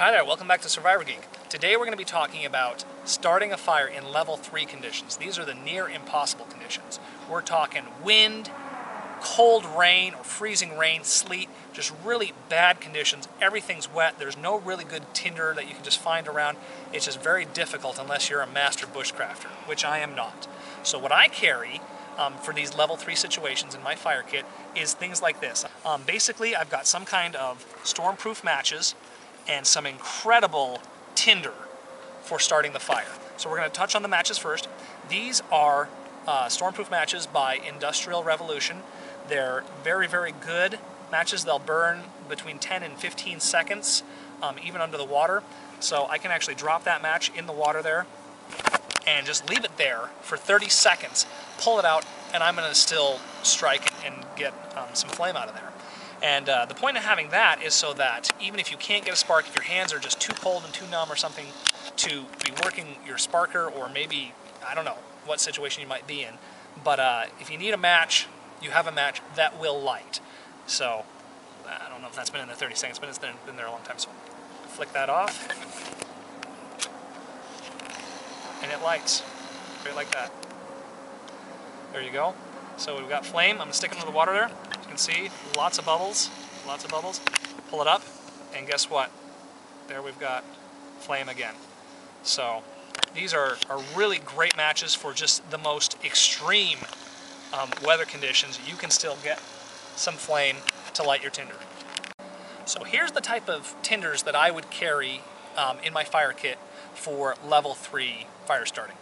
Hi there, welcome back to Survivor Geek. Today we're going to be talking about starting a fire in level 3 conditions. These are the near impossible conditions. We're talking wind, cold rain or freezing rain, sleet, just really bad conditions. Everything's wet. There's no really good tinder that you can just find around. It's just very difficult unless you're a master bushcrafter, which I am not. So what I carry for these level 3 situations in my fire kit is things like this. Basically, I've got some kind of stormproof matches and some incredible tinder for starting the fire. So we're going to touch on the matches first. These are stormproof matches by Industrial Revolution. They're very, very good matches. They'll burn between 10 and 15 seconds, even under the water. So I can actually drop that match in the water there and just leave it there for 30 seconds, pull it out, and I'm going to still strike and get some flame out of there. And the point of having that is so that even if you can't get a spark, if your hands are just too cold and too numb or something to be working your sparker, or maybe, I don't know what situation you might be in, but if you need a match, you have a match that will light. So, I don't know if that's been in the 30 seconds, but it's been there a long time, so flick that off, and it lights, right like that. There you go. So we've got flame. I'm going to stick it into the water there. You can see lots of bubbles, lots of bubbles. Pull it up, and guess what? There we've got flame again. So these are really great matches for just the most extreme weather conditions. You can still get some flame to light your tinder. So here's the type of tinders that I would carry in my fire kit for level 3 fire starting.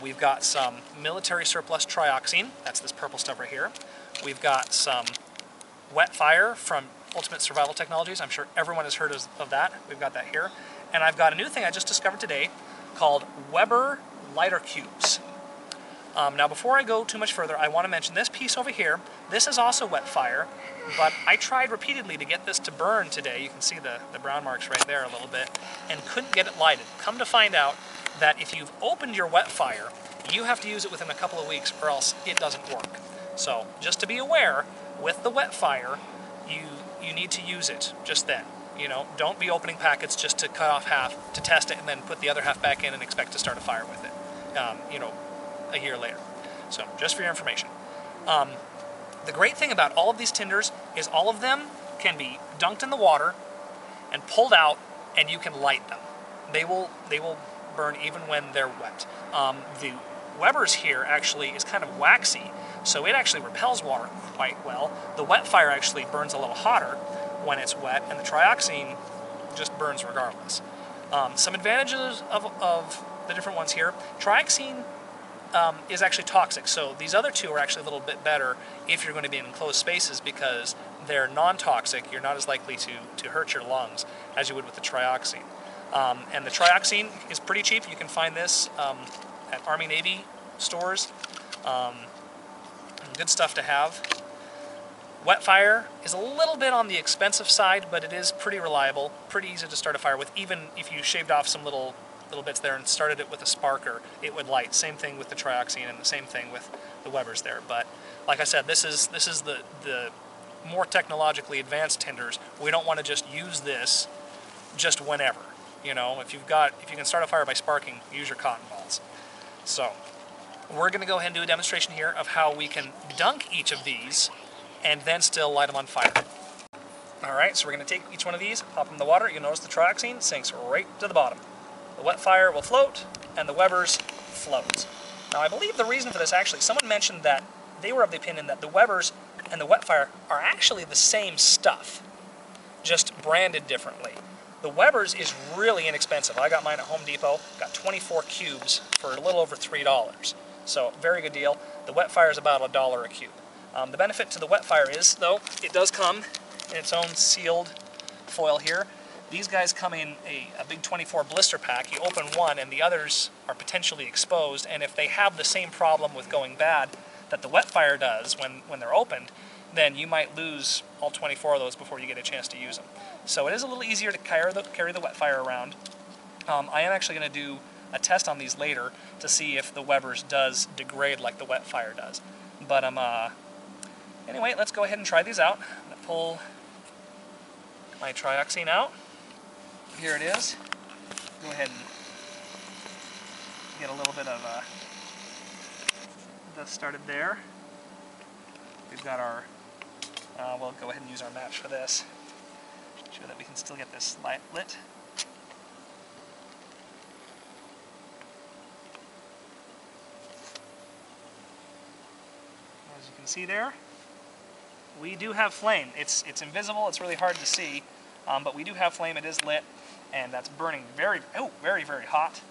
We've got some military surplus trioxine, that's this purple stuff right here. We've got some WetFire from Ultimate Survival Technologies. I'm sure everyone has heard of that. We've got that here. And I've got a new thing I just discovered today called Weber lighter cubes. Now before I go too much further, I want to mention this piece over here. This is also WetFire, but I tried repeatedly to get this to burn today. You can see the brown marks right there a little bit, and couldn't get it lighted. Come to find out that if you've opened your WetFire, you have to use it within a couple of weeks or else it doesn't work. So just to be aware, with the WetFire, you need to use it just then. You know, don't be opening packets just to cut off half to test it and then put the other half back in and expect to start a fire with it, you know, a year later. So just for your information. The great thing about all of these tinders is all of them can be dunked in the water and pulled out, and you can light them. They will burn even when they're wet. The Weber's here actually is kind of waxy, so it actually repels water quite well. The WetFire actually burns a little hotter when it's wet, and the Trioxine just burns regardless. Some advantages of the different ones here. Trioxine is actually toxic, so these other two are actually a little bit better if you're going to be in enclosed spaces because they're non-toxic. You're not as likely to hurt your lungs as you would with the Trioxine. And the Trioxine is pretty cheap. You can find this at Army-Navy stores. Good stuff to have. WetFire is a little bit on the expensive side, but it is pretty reliable, pretty easy to start a fire with. Even if you shaved off some little bits there and started it with a sparker, it would light. Same thing with the Trioxine, and the same thing with the Weber's there. But like I said, this is the more technologically advanced tinders. We don't want to just use this just whenever. You know, if you can start a fire by sparking, use your cotton balls. So we're going to go ahead and do a demonstration here of how we can dunk each of these and then still light them on fire. Alright, so we're going to take each one of these, pop them in the water. You'll notice the Trioxine sinks right to the bottom. The WetFire will float, and the Weber's floats. Now I believe the reason for this, actually, someone mentioned that they were of the opinion that the Weber's and the WetFire are actually the same stuff, just branded differently. The Weber's is really inexpensive. I got mine at Home Depot, got 24 cubes for a little over $3. So, very good deal. The WetFire is about $1 a cube. The benefit to the WetFire is, though, it does come in its own sealed foil here. These guys come in a big 24 blister pack. You open one and the others are potentially exposed, and if they have the same problem with going bad that the WetFire does when they're opened, then you might lose all 24 of those before you get a chance to use them. So it is a little easier to carry the WetFire around. I am actually going to do a test on these later to see if the Weber's does degrade like the WetFire does. But anyway, let's go ahead and try these out. I'm going to pull my Trioxine out. here it is. Go ahead and get a little bit of dust started there. We've got our, we'll go ahead and use our match for this. Make sure that we can still get this light lit. As you can see there, we do have flame. It's invisible, it's really hard to see, but we do have flame, it is lit, and that's burning very, very hot.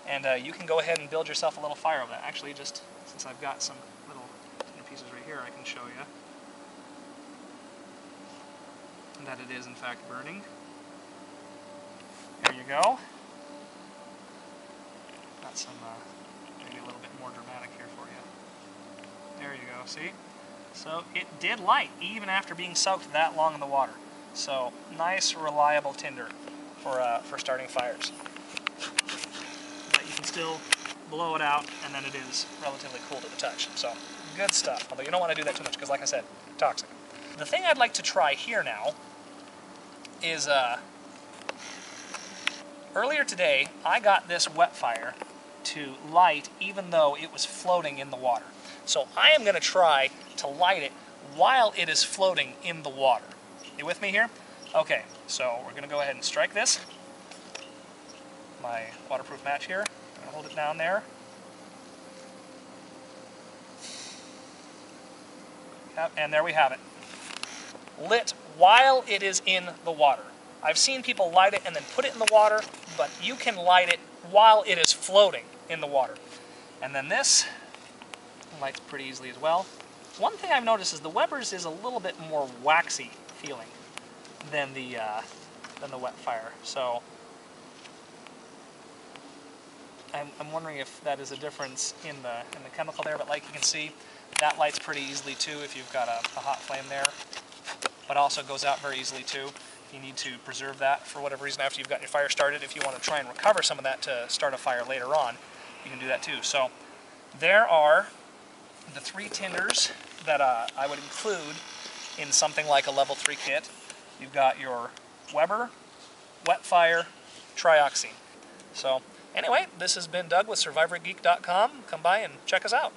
And you can go ahead and build yourself a little fire over that. Actually, just since I've got some little pieces right here, I can show you that it is in fact burning. There you go. Got some, maybe a little bit more dramatic here for you. There you go, see? So it did light even after being soaked that long in the water. So nice, reliable tinder for starting fires. But you can still blow it out, and then it is relatively cool to the touch. So good stuff. Although you don't want to do that too much because, like I said, toxic. The thing I'd like to try here now is earlier today I got this WetFire to light even though it was floating in the water. So I am going to try to light it while it is floating in the water. You with me here? Okay, so we're going to go ahead and strike this. My waterproof match here. I'm going to hold it down there. Yep, and there we have it. Lit while it is in the water. I've seen people light it and then put it in the water, but you can light it while it is floating in the water. And then this lights pretty easily as well. One thing I've noticed is the Weber's is a little bit more waxy feeling than the WetFire. So I'm wondering if that is a difference in the chemical there. But like you can see, that lights pretty easily too if you've got a hot flame there. But also goes out very easily too. If you need to preserve that for whatever reason after you've got your fire started, if you want to try and recover some of that to start a fire later on, you can do that too. So there are the 3 tinders that I would include in something like a level 3 kit. You've got your Weber, WetFire, Trioxine. So anyway, this has been Doug with SurvivorGeek.com. Come by and check us out.